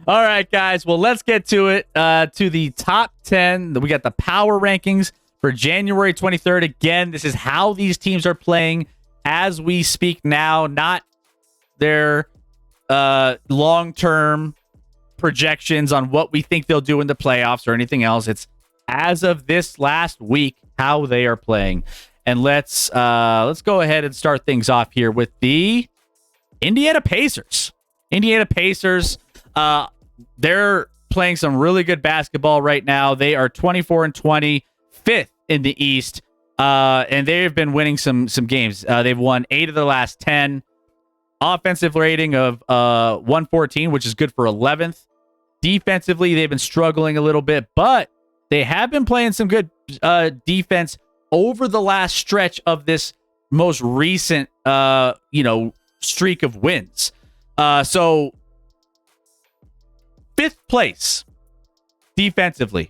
All right, guys. Well, let's get to it. To the top 10. We got the power rankings for January 23rd. Again, this is how these teams are playing as we speak now, not their long-term projections on what we think they'll do in the playoffs or anything else. It's as of this last week, how they are playing. And let's go ahead and start things off here with the Indiana Pacers. Indiana Pacers, they're playing some really good basketball right now. They are 24-20, fifth in the East, and they've been winning some games. They've won 8 of their last 10. Offensive rating of 114, which is good for 11th. Defensively, they've been struggling a little bit, but they have been playing some good defense over the last stretch of this most recent, streak of wins. So, 5th place defensively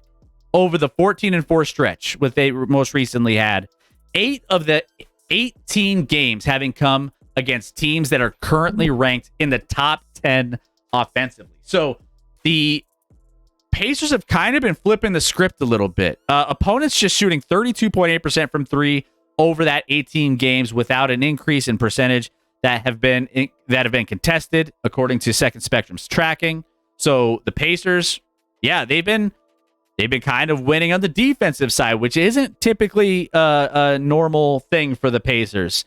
over the 14-4 stretch, what they most recently had. 8 of the 18 games having come against teams that are currently ranked in the top 10 offensively. So, the Pacers have kind of been flipping the script a little bit. Opponents just shooting 32.8% from 3 over that 18 games without an increase in percentage that have been contested according to Second Spectrum's tracking. So the Pacers, they've been kind of winning on the defensive side, which isn't typically a normal thing for the Pacers.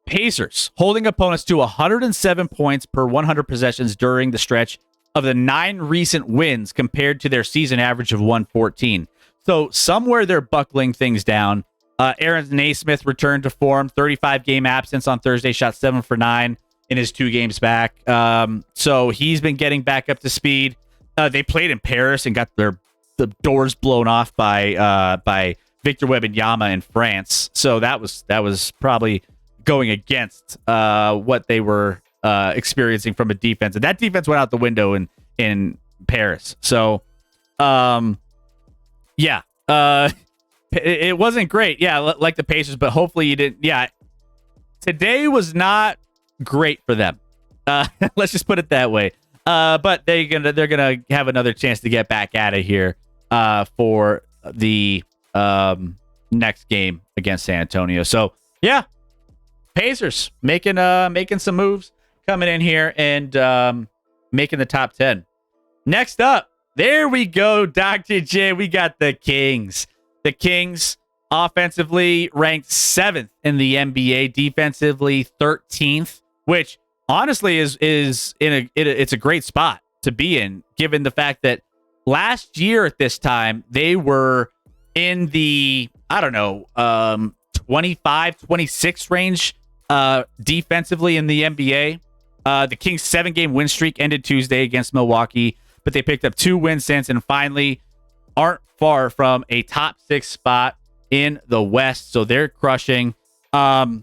Pacers holding opponents to 107 points per 100 possessions during the stretch of the 9 recent wins compared to their season average of 114. So somewhere they're buckling things down. Aaron Naismith returned to form, 35-game absence on Thursday, shot 7 for 9 in his 2 games back. So he's been getting back up to speed. They played in Paris and got the doors blown off by Victor Wembanyama in France. So that was probably going against what they were experiencing from a defense, and that defense went out the window in Paris. So, it wasn't great. Yeah, like the Pacers, but hopefully you didn't. Yeah, today was not great for them. Let's just put it that way. But they're gonna have another chance to get back at it here for the next game against San Antonio. So yeah, Pacers making some moves, coming in here and making the top 10. Next up, there we go, Dr. J. We got the Kings. The Kings offensively ranked 7th in the NBA, defensively 13th, which honestly is it's a great spot to be in, given the fact that last year at this time they were in the 25, 26 range defensively in the NBA. The Kings' 7-game win streak ended Tuesday against Milwaukee, but they picked up 2 wins since and finally aren't far from a top 6 spot in the West. So they're crushing. They're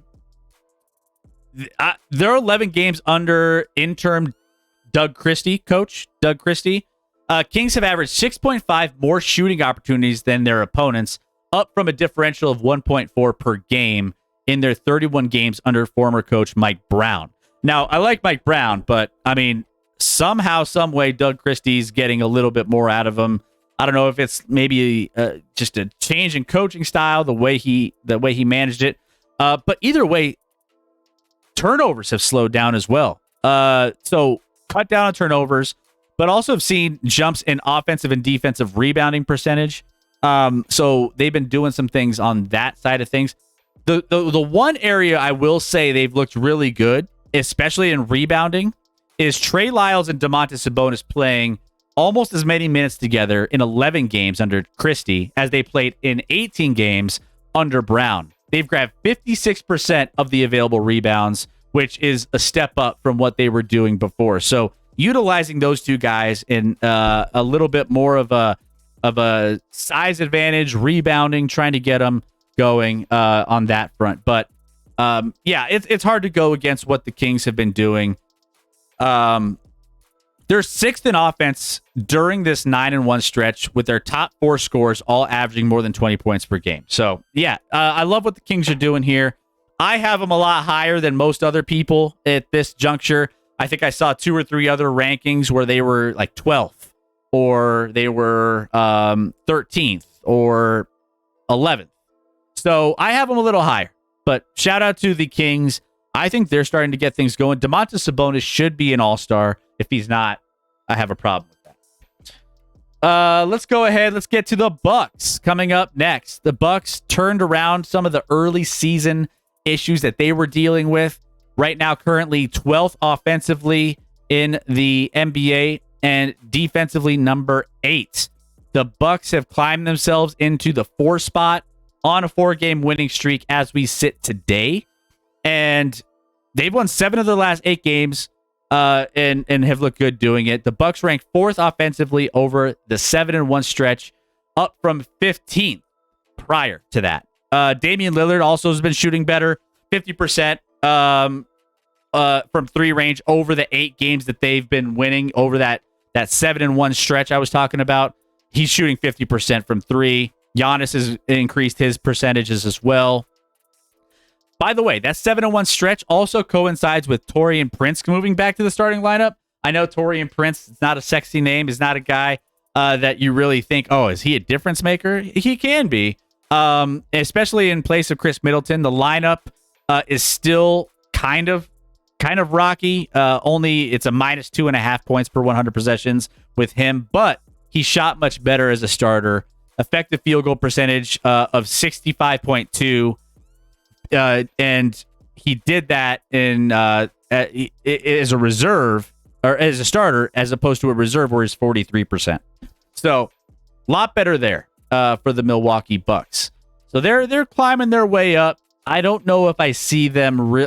11 games under interim coach Doug Christie. Kings have averaged 6.5 more shooting opportunities than their opponents, up from a differential of 1.4 per game in their 31 games under former coach Mike Brown. Now, I like Mike Brown, but I mean, somehow, some way, Doug Christie's getting a little bit more out of him. I don't know if it's maybe just a change in coaching style, the way he managed it. But either way, turnovers have slowed down as well. So cut down on turnovers, but also have seen jumps in offensive and defensive rebounding percentage. So they've been doing some things on that side of things. The one area I will say they've looked really good, especially in rebounding, is Trey Lyles and Domantas Sabonis playing almost as many minutes together in 11 games under Christie as they played in 18 games under Brown. They've grabbed 56% of the available rebounds, which is a step up from what they were doing before. So utilizing those two guys in a little bit more of a size advantage, rebounding, trying to get them going on that front. But it's hard to go against what the Kings have been doing. They're 6th in offense during this 9-1 stretch, with their top 4 scorers all averaging more than 20 points per game. So, I love what the Kings are doing here. I have them a lot higher than most other people at this juncture. I think I saw 2 or 3 other rankings where they were like 12th or they were 13th or 11th. So I have them a little higher. But shout out to the Kings. I think they're starting to get things going. Domantas Sabonis should be an all-star. If he's not, I have a problem with that. Let's go ahead. Let's get to the Bucks coming up next. The Bucks turned around some of the early season issues that they were dealing with. Right now, currently 12th offensively in the NBA and defensively number 8. The Bucks have climbed themselves into the 4 spot on a 4-game winning streak as we sit today. And they've won 7 of the last 8 games and have looked good doing it. The Bucks ranked 4th offensively over the 7-1 stretch, up from 15th prior to that. Damian Lillard also has been shooting better, 50% from 3 range over the 8 games that they've been winning over that 7-1 stretch I was talking about. He's shooting 50% from 3. Giannis has increased his percentages as well. By the way, that 7-1 stretch also coincides with Taurean Prince moving back to the starting lineup. I know Taurean Prince is not a sexy name, is not a guy that you really think, oh, is he a difference maker? He can be, especially in place of Chris Middleton. The lineup is still kind of rocky. Only it's a minus 2.5 points per 100 possessions with him, but he shot much better as a starter. Effective field goal percentage of 65.2. And he did that in as a reserve or as a starter, as opposed to a reserve where he's 43%. So a lot better there for the Milwaukee Bucks. So they're climbing their way up. I don't know if I see them.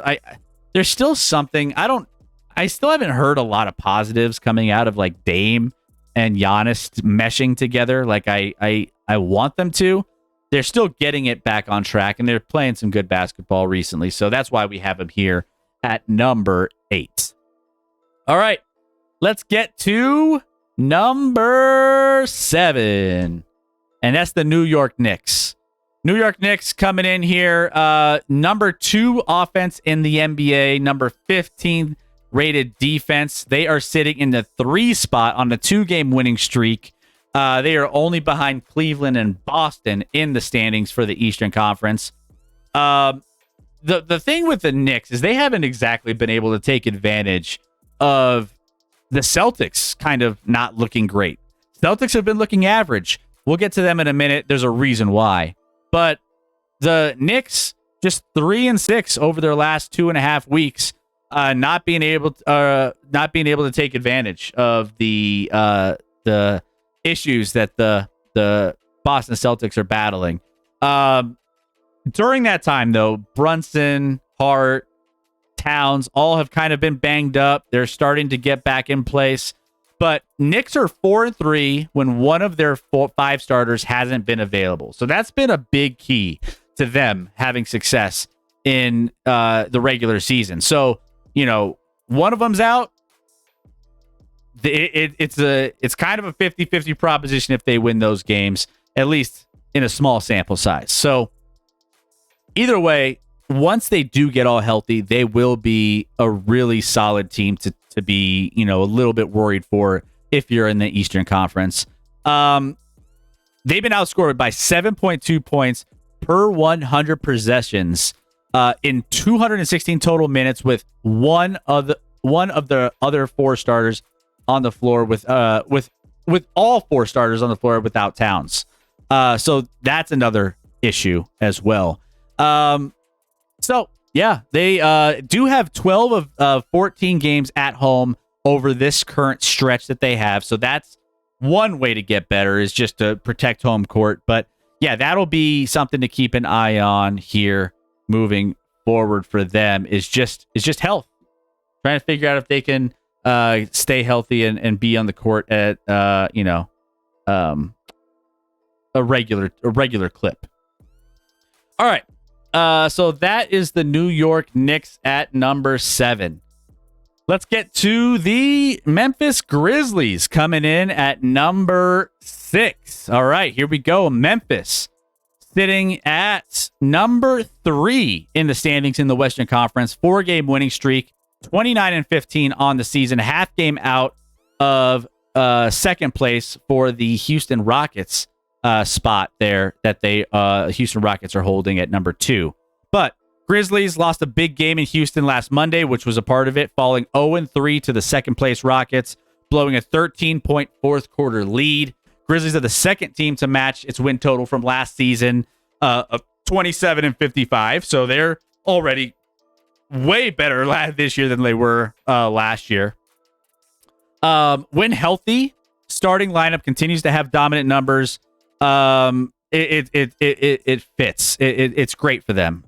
There's still something. I still haven't heard a lot of positives coming out of like Dame and Giannis meshing together like I want them to. They're still getting it back on track, and they're playing some good basketball recently. So that's why we have them here at number 8. All right, let's get to number 7. And that's the New York Knicks. New York Knicks coming in here. Number 2 offense in the NBA, number 15 rated defense. They are sitting in the 3 spot on the 2-game winning streak. They are only behind Cleveland and Boston in the standings for the Eastern Conference. The thing with the Knicks is they haven't exactly been able to take advantage of the Celtics kind of not looking great. Celtics have been looking average. We'll get to them in a minute. There's a reason why. But the Knicks just 3-6 over their last 2.5 weeks, not being able to take advantage of the issues that the Boston Celtics are battling. During that time, though, Brunson, Hart, Towns all have kind of been banged up. They're starting to get back in place. But Knicks are 4-3 when one of their 5 starters hasn't been available. So that's been a big key to them having success in the regular season. So, one of them's out. It's kind of a 50-50 proposition if they win those games, at least in a small sample size. So either way, once they do get all healthy, they will be a really solid team to be, a little bit worried for if you're in the Eastern Conference. They've been outscored by 7.2 points per 100 possessions in 216 total minutes with one of the other 4 starters on the floor with all 4 starters on the floor without Towns. So that's another issue as well. So yeah, they do have 12 of 14 games at home over this current stretch that they have. So that's one way to get better, is just to protect home court. But yeah, that'll be something to keep an eye on here moving forward for them, is just health. Trying to figure out if they can stay healthy and be on the court at a regular clip. All right. So that is the New York Knicks at number 7. Let's get to the Memphis Grizzlies coming in at number 6. All right, here we go. Memphis sitting at number 3 in the standings in the Western Conference, 4-game winning streak. 29-15 on the season, a half game out of second place for the Houston Rockets spot there that they Houston Rockets are holding at number 2. But Grizzlies lost a big game in Houston last Monday, which was a part of it, falling 0-3 to the second place Rockets, blowing a 13-point fourth quarter lead. Grizzlies are the second team to match its win total from last season of 27-55. So they're already way better this year than they were last year. When healthy, starting lineup continues to have dominant numbers. It fits. It's great for them.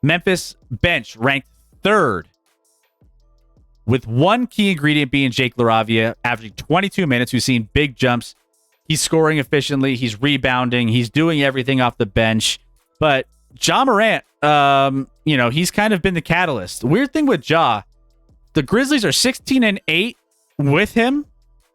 Memphis bench ranked 3rd, with one key ingredient being Jake LaRavia, averaging 22 minutes. We've seen big jumps. He's scoring efficiently. He's rebounding. He's doing everything off the bench. But Ja Morant, he's kind of been the catalyst. The weird thing with Ja, the Grizzlies are 16-8 with him,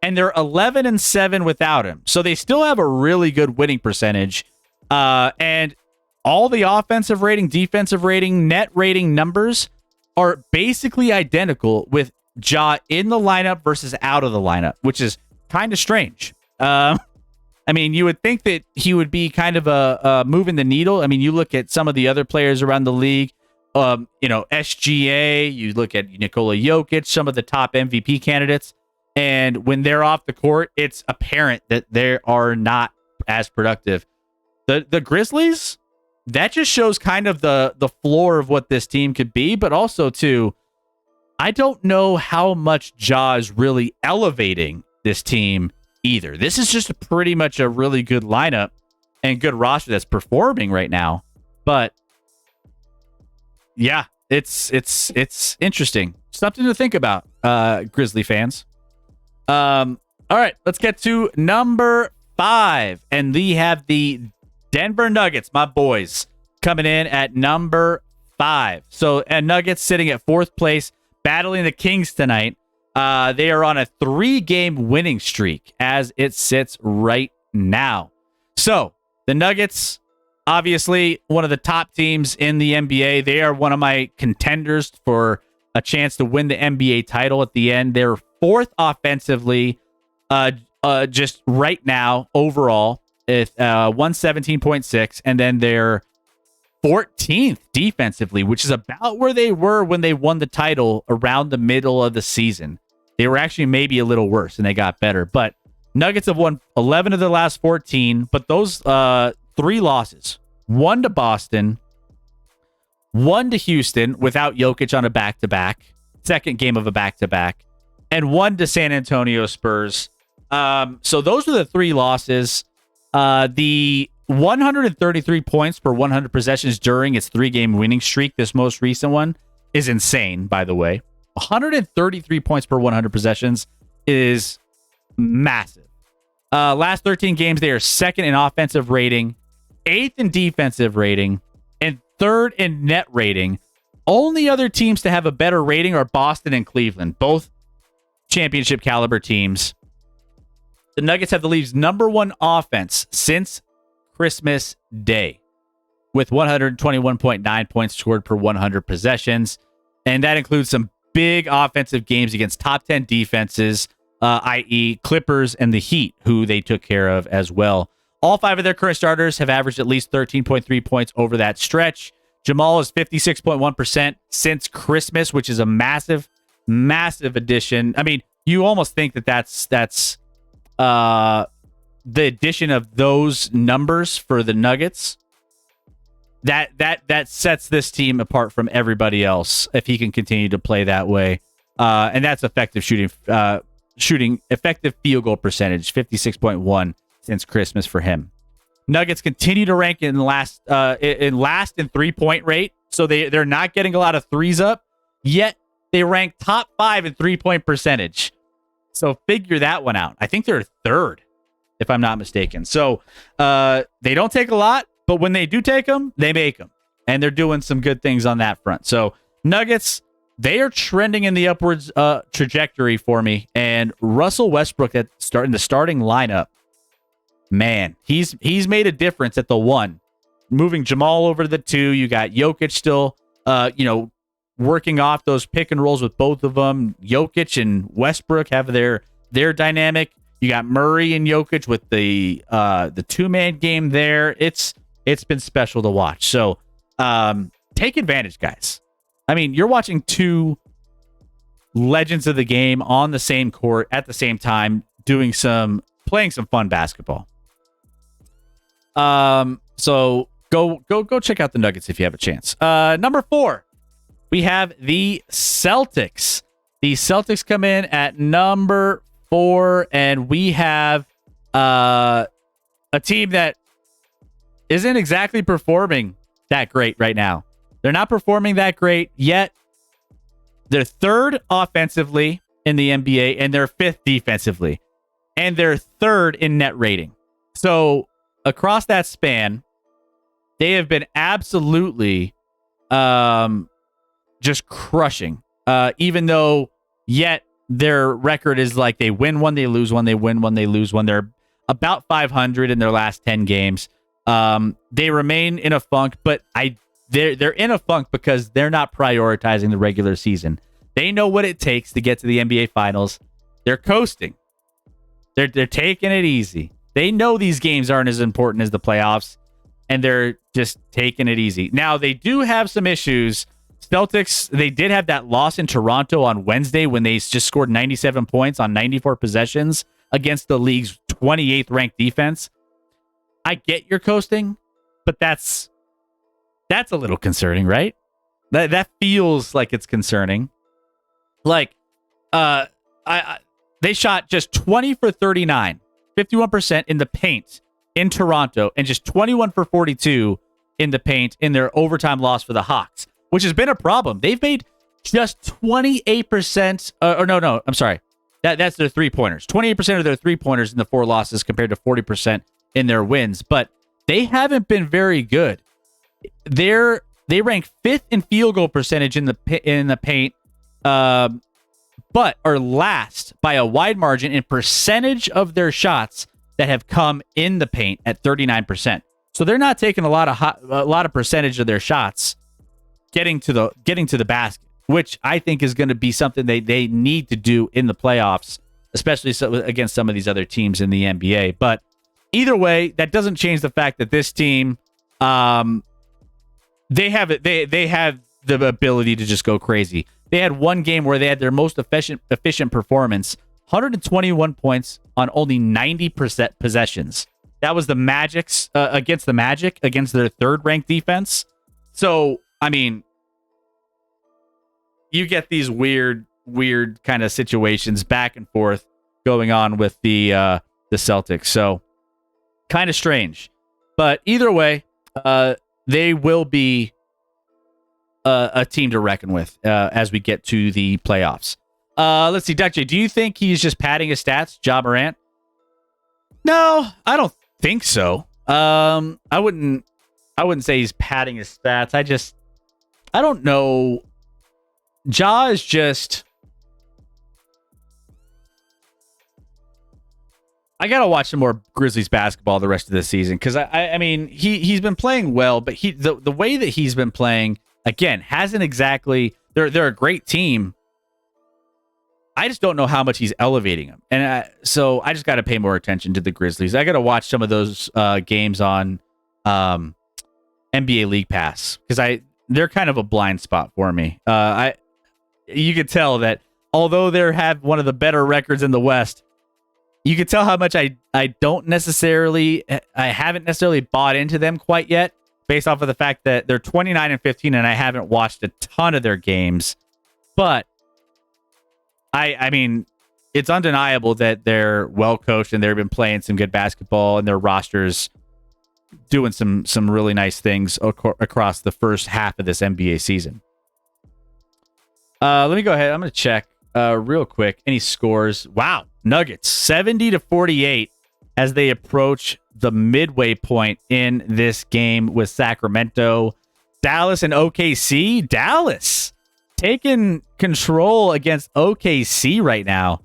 and they're 11-7 without him. So they still have a really good winning percentage. And all the offensive rating, defensive rating, net rating numbers are basically identical with Ja in the lineup versus out of the lineup, which is kind of strange. You would think that he would be kind of a moving the needle. I mean, you look at some of the other players around the league, SGA, you look at Nikola Jokic, some of the top MVP candidates, and when they're off the court, it's apparent that they are not as productive. The Grizzlies, that just shows kind of the floor of what this team could be, but also, too, I don't know how much Ja is really elevating this team either. This is just pretty much a really good lineup and good roster that's performing right now. But yeah, it's interesting. Something to think about, Grizzly fans. All right, let's get to number 5. And we have the Denver Nuggets, my boys, coming in at number 5. So, and Nuggets sitting at 4th place, battling the Kings tonight. They are on a 3-game winning streak as it sits right now. So, the Nuggets, obviously one of the top teams in the NBA. They are one of my contenders for a chance to win the NBA title at the end. They're 4th offensively, just right now overall, with 117.6, and then they're 14th defensively, which is about where they were when they won the title around the middle of the season. They were actually maybe a little worse, and they got better. But Nuggets have won 11 of the last 14, but those 3 losses, 1 to Boston, 1 to Houston without Jokic on a back-to-back, second game of a back-to-back, and 1 to San Antonio Spurs. So those are the 3 losses. The 133 points per 100 possessions during its 3-game winning streak, this most recent one, is insane, by the way. 133 points per 100 possessions is massive. Last 13 games, they are 2nd in offensive rating, 8th in defensive rating, and 3rd in net rating. Only other teams to have a better rating are Boston and Cleveland, both championship caliber teams. The Nuggets have the league's number 1 offense since Christmas Day, with 121.9 points scored per 100 possessions. And that includes some big offensive games against top 10 defenses, i.e. Clippers and the Heat, who they took care of as well. All 5 of their current starters have averaged at least 13.3 points over that stretch. Jamal is 56.1% since Christmas, which is a massive, massive addition. I mean, you almost think that that's the addition of those numbers for the Nuggets. That sets this team apart from everybody else if he can continue to play that way. And that's effective shooting, effective field goal percentage, 56.1 since Christmas for him. Nuggets continue to rank in last in 3-point rate, so they're not getting a lot of threes up, yet they rank top 5 in 3-point percentage. So figure that one out. I think they're 3rd, if I'm not mistaken. So they don't take a lot, but when they do take them, they make them. And they're doing some good things on that front. So Nuggets, they are trending in the upwards trajectory for me. And Russell Westbrook in the starting lineup, man, he's made a difference at the 1. Moving Jamal over to the 2. You got Jokic still, working off those pick and rolls with both of them. Jokic and Westbrook have their dynamic. You got Murray and Jokic with the 2-man game there. It's been special to watch. So take advantage, guys. I mean, you're watching two legends of the game on the same court at the same time, playing some fun basketball. So go check out the Nuggets if you have a chance. Number 4, we have the Celtics. The Celtics come in at number 4, and we have a team that isn't exactly performing that great right now. They're not performing that great yet. They're 3rd offensively in the NBA, and they're 5th defensively. And they're 3rd in net rating. So across that span, they have been absolutely just crushing. Even though yet their record is like they win one, they lose one, they win one, they lose one. They're about 500 in their last 10 games. They remain in a funk, but they're in a funk because they're not prioritizing the regular season. They know what it takes to get to the NBA Finals. They're coasting. They're taking it easy. They know these games aren't as important as the playoffs, and they're just taking it easy. Now, they do have some issues. Celtics, they did have that loss in Toronto on Wednesday when they just scored 97 points on 94 possessions against the league's 28th ranked defense. I get you're coasting, but that's a little concerning, right? That feels like it's concerning. Like, they shot just 20 for 39, 51% in the paint in Toronto, and just 21 for 42 in the paint in their overtime loss for the Hawks, which has been a problem. They've made just 28%. I'm sorry. That's their 3-pointers. 28% of their 3-pointers in the 4 losses compared to 40% in their wins, but they haven't been very good. They rank 5th in field goal percentage in the paint, but are last by a wide margin in percentage of their shots that have come in the paint at 39%. So they're not taking a lot of percentage of their shots getting to the basket, which I think is going to be something they need to do in the playoffs, especially against some of these other teams in the NBA. But either way, that doesn't change the fact that this team, they have the ability to just go crazy. They had one game where they had their most efficient performance, 121 points on only 90% possessions. That was the Magic's against the Magic, against their 3rd ranked defense. So, I mean, you get these weird kind of situations back and forth going on with the Celtics. So, kind of strange. But either way, they will be a team to reckon with as we get to the playoffs. Let's see, Duck J, do you think he's just padding his stats, Ja Morant? No, I don't think so. I wouldn't say he's padding his stats. I don't know. Ja is just... I gotta watch some more Grizzlies basketball the rest of the season because I mean he's been playing well, but the way that he's been playing again hasn't exactly. They're a great team. I just don't know how much he's elevating them, and so I just got to pay more attention to the Grizzlies. I got to watch some of those games on NBA League Pass because they're kind of a blind spot for me. You could tell that although they have one of the better records in the West. You can tell how much I haven't necessarily bought into them quite yet, based off of the fact that they're 29-15, and I haven't watched a ton of their games. But I mean, it's undeniable that they're well coached and they've been playing some good basketball, and their rosters doing some really nice things across the first half of this NBA season. Let me go ahead. I'm going to check real quick any scores. Wow. Nuggets 70-48 as they approach the midway point in this game with Sacramento. Dallas and OKC. Dallas taking control against OKC right now.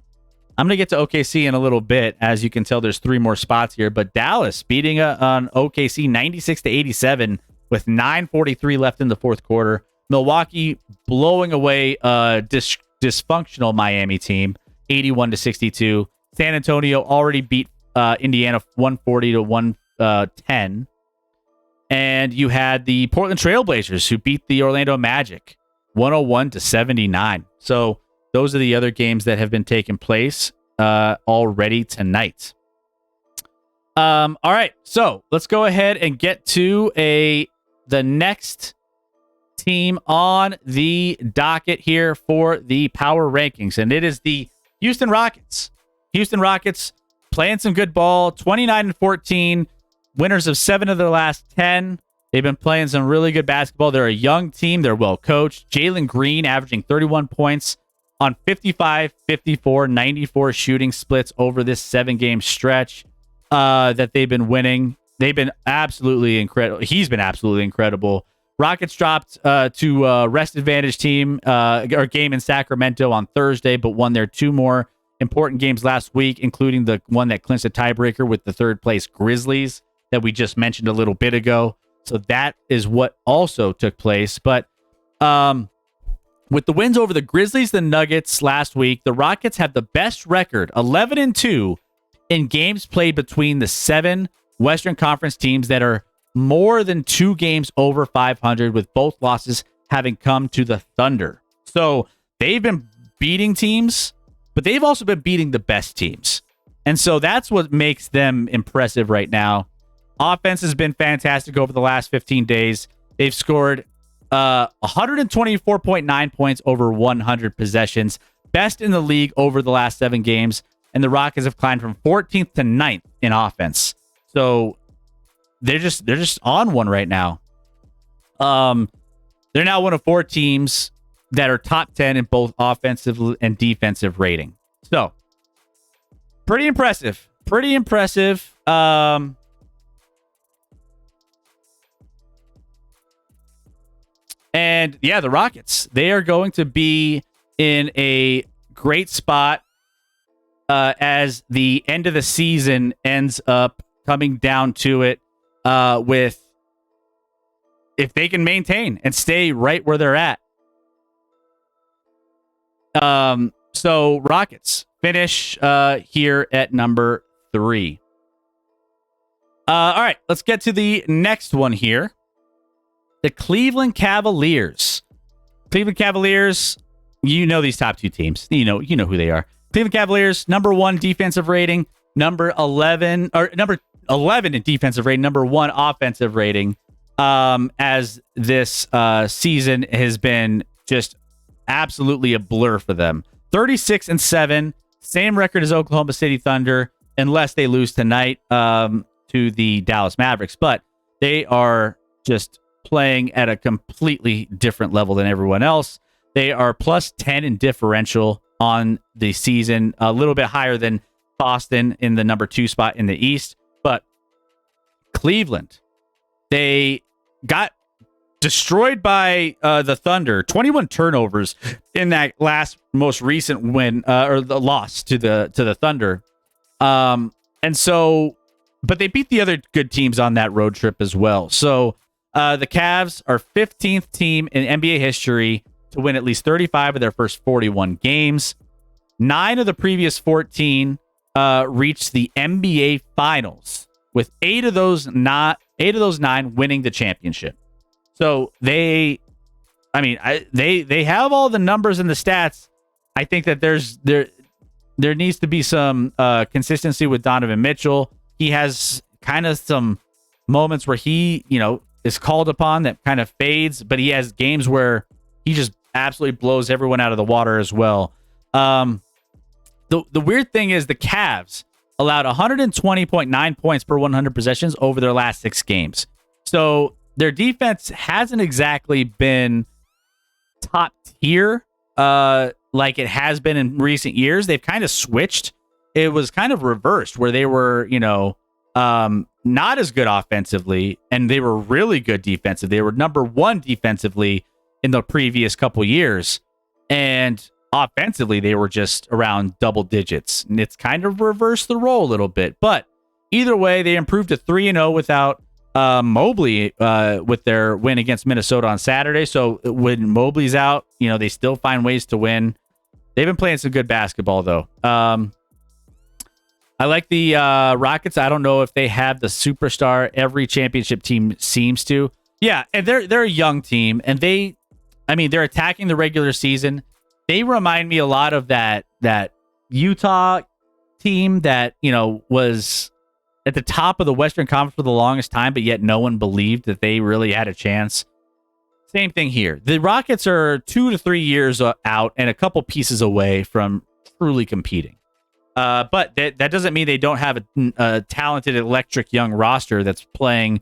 I'm going to get to OKC in a little bit. As you can tell, there's 3 more spots here, but Dallas beating on OKC 96-87 with 9:43 left in the fourth quarter. Milwaukee blowing away a dysfunctional Miami team, 81-62. San Antonio already beat Indiana 140 to 110. And you had the Portland Trailblazers who beat the Orlando Magic 101-79. So those are the other games that have been taking place already tonight. All right, so let's go ahead and get to the next team on the docket here for the power rankings, and it is the Houston Rockets. Houston Rockets playing some good ball, 29-14, winners of 7 of their last 10. They've been playing some really good basketball. They're a young team. They're well coached. Jalen Green averaging 31 points on 55, 54, 94 shooting splits over this 7-game stretch that they've been winning. They've been absolutely incredible. He's been absolutely incredible. Rockets dropped to rest advantage team or game in Sacramento on Thursday, but won their 2 more important games last week, including the one that clinched a tiebreaker with the 3rd place Grizzlies that we just mentioned a little bit ago. So that is what also took place. But with the wins over the Grizzlies, the Nuggets last week, the Rockets have the best record, 11-2, in games played between the 7 Western Conference teams that are more than 2 games over 500, with both losses having come to the Thunder. So they've been beating teams, but they've also been beating the best teams. And so that's what makes them impressive right now. Offense has been fantastic over the last 15 days. They've scored 124.9 points over 100 possessions, best in the league over the last 7 games. And the Rockets have climbed from 14th to 9th in offense. So they're just on one right now. They're now one of 4 teams that are top 10 in both offensive and defensive rating. So pretty impressive. Pretty impressive. And yeah, the Rockets, they are going to be in a great spot as the end of the season ends up coming down to it with if they can maintain and stay right where they're at. So Rockets finish here at number 3. All right, let's get to the next one here. The Cleveland Cavaliers. Cleveland Cavaliers, you know these top 2 teams. You know who they are. Cleveland Cavaliers, number 1 defensive rating, number 11 in defensive rating, number 1 offensive rating. As this season has been just absolutely a blur for them. 36-7, same record as Oklahoma City Thunder, unless they lose tonight to the Dallas Mavericks. But they are just playing at a completely different level than everyone else. They are plus 10 in differential on the season, a little bit higher than Boston in the number 2 spot in the East. But Cleveland, they got destroyed by the Thunder. 21 turnovers in that most recent win or the loss to the Thunder. And so, but they beat the other good teams on that road trip as well. So the Cavs are 15th team in NBA history to win at least 35 of their first 41 games. 9 of the previous 14 reached the NBA Finals, with 8 of those 9 winning the championship. So they have all the numbers and the stats. I think that there needs to be some consistency with Donovan Mitchell. He has kind of some moments where he, is called upon that kind of fades, but he has games where he just absolutely blows everyone out of the water as well. The weird thing is the Cavs allowed 120.9 points per 100 possessions over their last 6 games. So their defense hasn't exactly been top tier like it has been in recent years. They've kind of switched. It was kind of reversed where they were, not as good offensively, and they were really good defensive. They were number 1 defensively in the previous couple years, and offensively they were just around double digits. And it's kind of reversed the role a little bit, but either way, they improved to 3-0 without Mobley with their win against Minnesota on Saturday. So when Mobley's out, they still find ways to win. They've been playing some good basketball, though. I like the Rockets. I don't know if they have the superstar every championship team seems to. Yeah, and they're a young team, and they're attacking the regular season. They remind me a lot of that Utah team that was at the top of the Western Conference for the longest time, but yet no one believed that they really had a chance. Same thing here. The Rockets are 2 to 3 years out and a couple pieces away from truly competing. But that doesn't mean they don't have a talented, electric young roster that's playing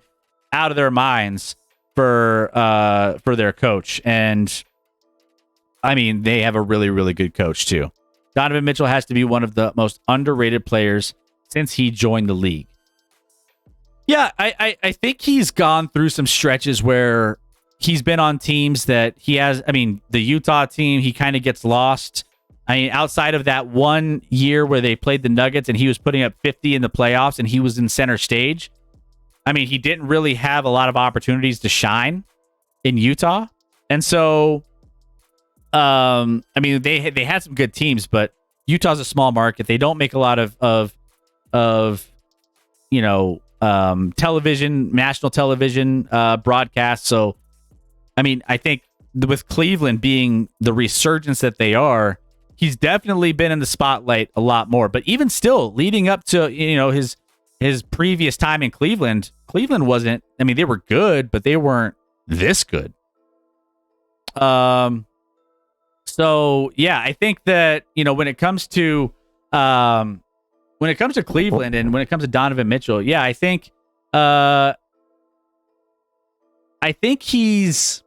out of their minds for their coach. And they have a really, really good coach too. Donovan Mitchell has to be one of the most underrated players since he joined the league. Yeah, I think he's gone through some stretches where he's been on teams that he has. The Utah team, he kind of gets lost. Outside of that one year where they played the Nuggets and he was putting up 50 in the playoffs and he was in center stage, he didn't really have a lot of opportunities to shine in Utah. And so, they had some good teams, but Utah's a small market. They don't make a lot of television, national television broadcasts. So, I think with Cleveland being the resurgence that they are, he's definitely been in the spotlight a lot more. But even still, leading up to his previous time in Cleveland wasn't. They were good, but they weren't this good. So yeah, I think that when it comes to Cleveland and when it comes to Donovan Mitchell, yeah, I think he's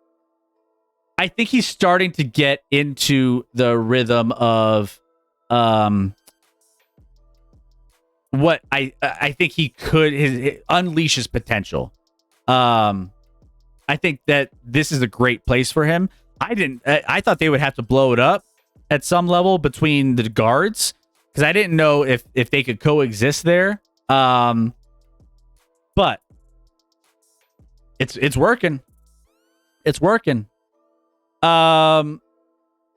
starting to get into the rhythm of what I think he could unleash his potential. I think that this is a great place for him. I thought they would have to blow it up at some level between the guards because I didn't know if they could coexist there. But it's working. It's working.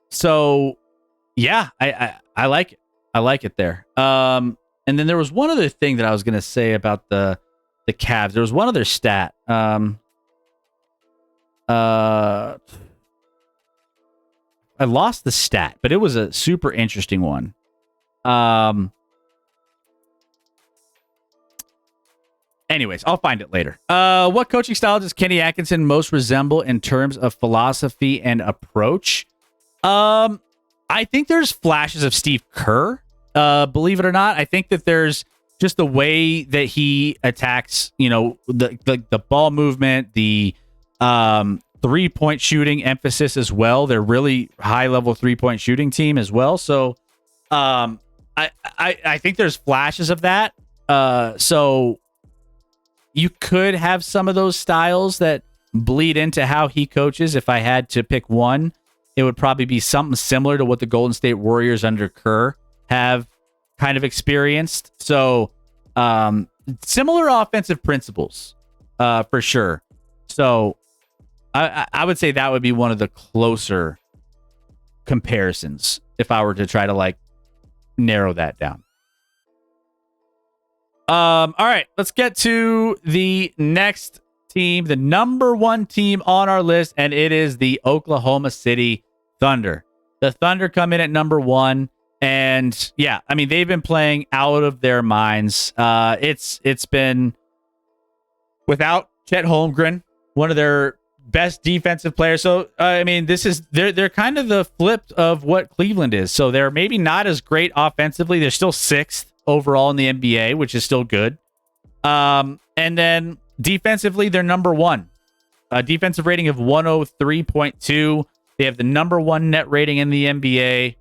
So yeah, I like it. I like it there. And then there was one other thing that I was going to say about the Cavs. There was one other stat. I lost the stat, but it was a super interesting one. Anyways, I'll find it later. What coaching style does Kenny Atkinson most resemble in terms of philosophy and approach? I think there's flashes of Steve Kerr. Believe it or not, I think that there's just the way that he attacks, the ball movement, the 3-point shooting emphasis as well. They're really high level 3-point shooting team as well. So I think there's flashes of that. So you could have some of those styles that bleed into how he coaches. If I had to pick one, it would probably be something similar to what the Golden State Warriors under Kerr have kind of experienced. So similar offensive principles for sure. So I would say that would be one of the closer comparisons if I were to try to narrow that down. All right, let's get to the next team, the number one team on our list, and it is the Oklahoma City Thunder. The Thunder come in at number one, and yeah, they've been playing out of their minds. It's been without Chet Holmgren, one of their best defensive players. So they're kind of the flip of what Cleveland is. So they're maybe not as great offensively. They're still sixth overall in the NBA, which is still good. And then defensively, they're number one. A defensive rating of 103.2. They have the number one net rating in the NBA.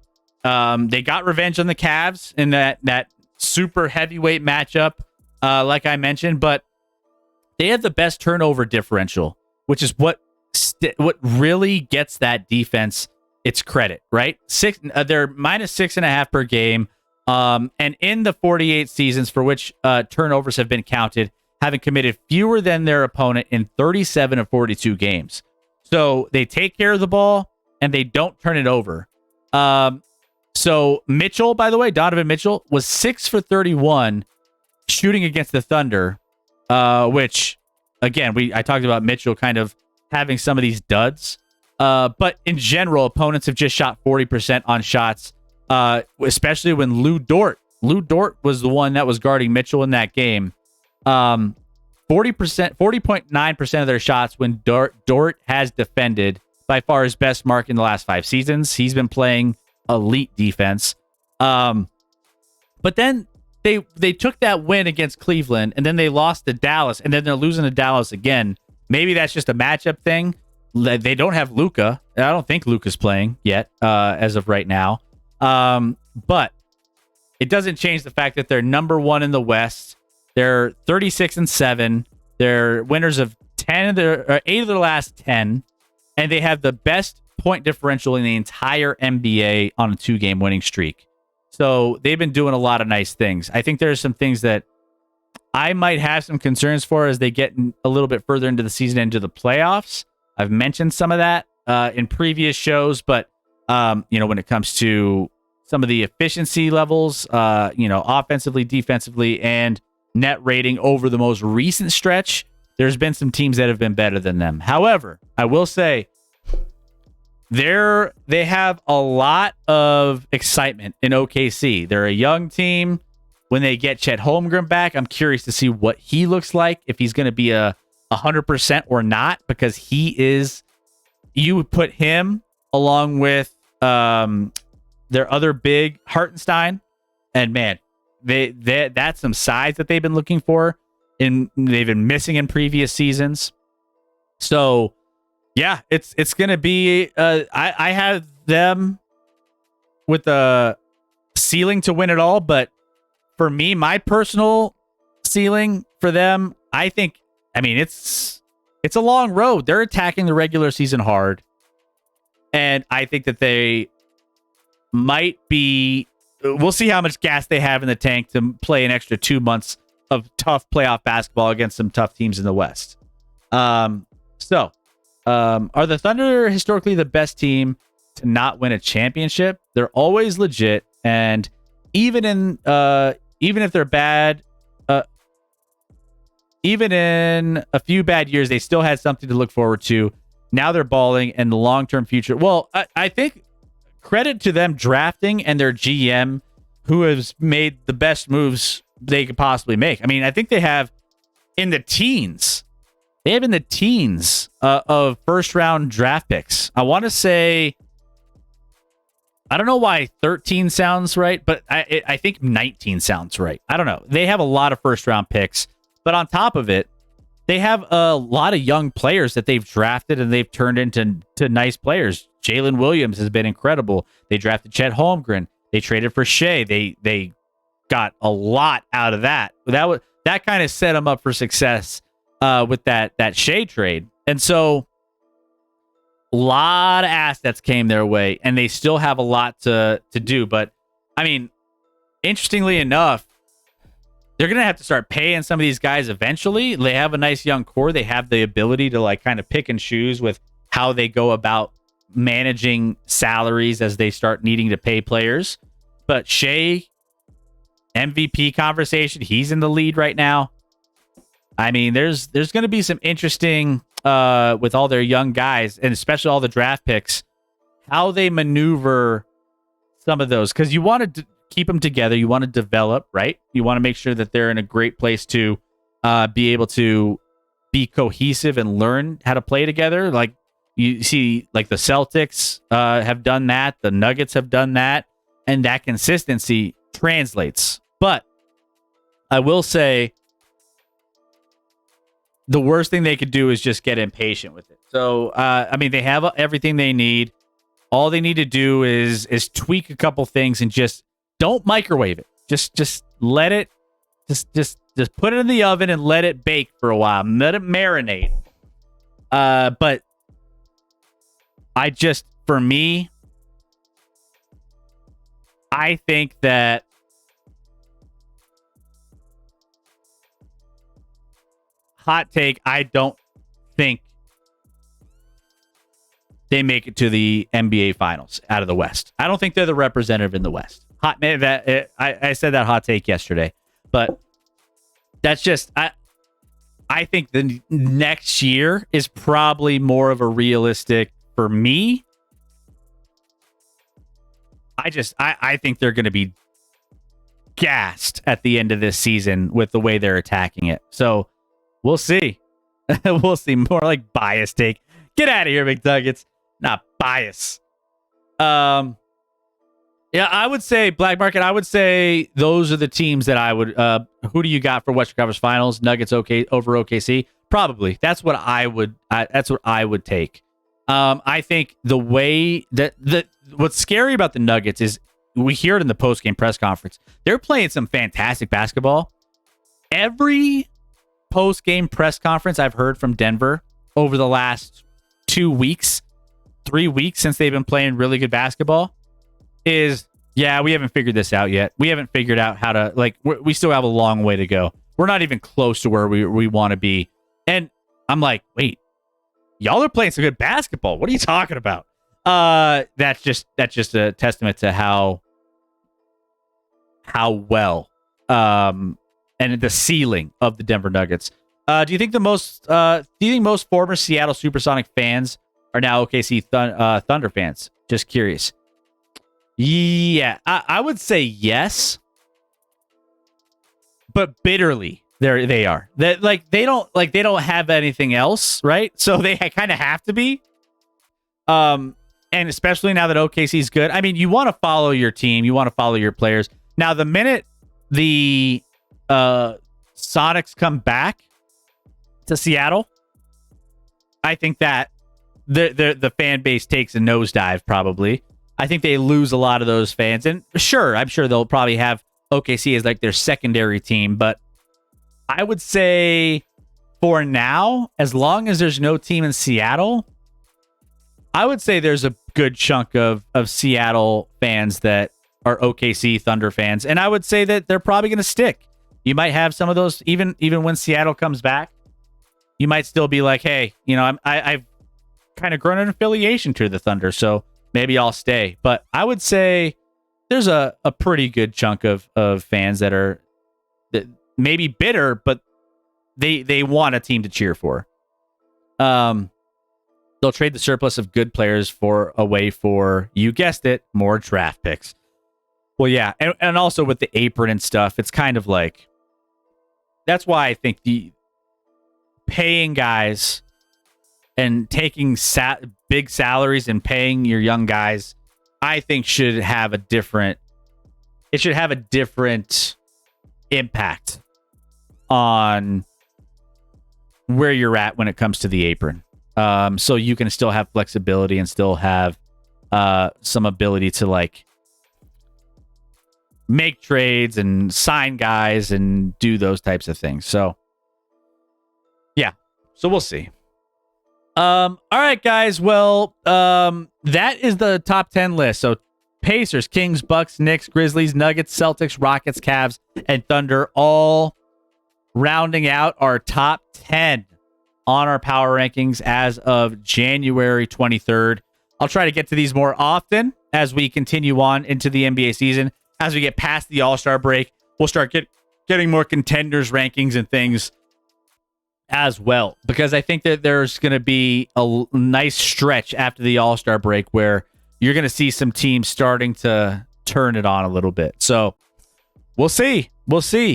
They got revenge on the Cavs in that super heavyweight matchup, like I mentioned, but they have the best turnover differential, which is what really gets that defense its credit, right? They're minus 6.5 per game. And in the 48 seasons for which turnovers have been counted, having committed fewer than their opponent in 37 of 42 games. So they take care of the ball and they don't turn it over. So Mitchell, by the way, Donovan Mitchell was 6 for 31 shooting against the Thunder, which again, I talked about Mitchell kind of having some of these duds. But in general, opponents have just shot 40% on shots, especially when Lou Dort was the one that was guarding Mitchell in that game. 40.9% of their shots when Dort has defended, by far his best mark in the last 5 seasons. He's been playing elite defense. But then they took that win against Cleveland, and then they lost to Dallas, and then they're losing to Dallas again. Maybe that's just a matchup thing. They don't have Luka. I don't think Luka's playing yet, as of right now. But it doesn't change the fact that they're number 1 in the West. They're 36-7. They're winners of 8 of their last 10, and they have the best point differential in the entire NBA on a 2-game winning streak. So they've been doing a lot of nice things. I think there's some things that I might have some concerns for as they get a little bit further into the season, into the playoffs. I've mentioned some of that in previous shows, but when it comes to some of the efficiency levels, offensively, defensively, and net rating over the most recent stretch, there's been some teams that have been better than them. However, I will say they have a lot of excitement in OKC. They're a young team. When they get Chet Holmgren back, I'm curious to see what he looks like, if he's going to be a 100% or not, because you would put him along with their other big, Hartenstein, and man, that's some size that they've been looking for, and they've been missing in previous seasons. So yeah, it's gonna be I have them with the ceiling to win it all, but for me, my personal ceiling for them, it's a long road. They're attacking the regular season hard, and I think that they might be. We'll see how much gas they have in the tank to play an extra 2 months of tough playoff basketball against some tough teams in the West. Are the Thunder historically the best team to not win a championship? They're always legit, and even if they're bad, even in a few bad years, they still had something to look forward to. Now they're balling, and the long-term future. Well, I think credit to them drafting and their GM, who has made the best moves they could possibly make. I mean, I think they have in the teens. They have in the teens of first-round draft picks. I want to say, I don't know why 13 sounds right, but I think 19 sounds right. I don't know. They have a lot of first-round picks, but on top of it, they have a lot of young players that they've drafted and they've turned into nice players. Jalen Williams has been incredible. They drafted Chet Holmgren. They traded for Shea. They got a lot out of that. That kind of set them up for success with that Shea trade. And so a lot of assets came their way, and they still have a lot to do. But I mean, interestingly enough, they're going to have to start paying some of these guys eventually. They have a nice young core. They have the ability to like kind of pick and choose with how they go about managing salaries as they start needing to pay players. But Shea, MVP conversation, he's in the lead right now. I mean, there's going to be some interesting with all their young guys, and especially all the draft picks, how they maneuver some of those, because you want to keep them together. You want to develop, right? You want to make sure that they're in a great place to be able to be cohesive and learn how to play together. Like you see, like the Celtics have done that. The Nuggets have done that. And that consistency translates. But I will say the worst thing they could do is just get impatient with it. So, I mean, they have everything they need. All they need to do is tweak a couple things and just don't microwave it. Just let it, just put it in the oven and let it bake for a while. Let it marinate. But for me, I think that hot take, I don't think they make it to the NBA Finals out of the West. I don't think they're the representative in the West. I said that hot take yesterday, but that's just I think the next year is probably more of a realistic for me. I think they're going to be gassed at the end of this season with the way they're attacking it. So we'll see. We'll see. More like bias take. Get out of here, McNuggets. Not bias. Yeah, I would say Black Market. I would say those are the teams that I would. Who do you got for Western Conference Finals? Nuggets over OKC? Probably. That's what I would. That's what I would take. I think the way that what's scary about the Nuggets is we hear it in the post-game press conference. They're playing some fantastic basketball. Every post-game press conference I've heard from Denver over the last 2 weeks, 3 weeks since they've been playing really good basketball is, yeah, we haven't figured this out yet. We haven't figured out how to, we still have a long way to go. We're not even close to where we want to be. And I'm like, wait, y'all are playing some good basketball. What are you talking about? That's just a testament to how well and the ceiling of the Denver Nuggets. Do you think most former Seattle Supersonic fans are now OKC Thunder fans? Just curious. Yeah, I would say yes, but bitterly they are. They don't have anything else, right? So they kind of have to be. And especially now that OKC is good. I mean, you want to follow your team, you want to follow your players. Now, the minute the Sonics come back to Seattle, I think that the fan base takes a nosedive, probably. I think they lose a lot of those fans. And sure, I'm sure they'll probably have OKC as like their secondary team. But I would say for now, as long as there's no team in Seattle, I would say there's a good chunk of Seattle fans that are OKC Thunder fans. And I would say that they're probably going to stick. You might have some of those, even when Seattle comes back, you might still be like, hey, I've kind of grown an affiliation to the Thunder, so maybe I'll stay. But I would say there's a pretty good chunk of fans that maybe bitter, but they want a team to cheer for. They'll trade the surplus of good players away for, you guessed it, more draft picks. Well, yeah, and also with the apron and stuff, it's kind of like, that's why I think the paying guys and taking big salaries and paying your young guys, I think should have a different impact on where you're at when it comes to the apron. So you can still have flexibility and still have some ability to make trades and sign guys and do those types of things. So yeah, so we'll see. All right, guys. Well, that is the top 10 list. So Pacers, Kings, Bucks, Knicks, Grizzlies, Nuggets, Celtics, Rockets, Cavs, and Thunder all rounding out our top 10 on our power rankings as of January 23rd. I'll try to get to these more often as we continue on into the NBA season. As we get past the All-Star break, we'll start getting more contenders rankings and things as well, because I think that there's going to be a nice stretch after the All-Star break where you're going to see some teams starting to turn it on a little bit. So we'll see.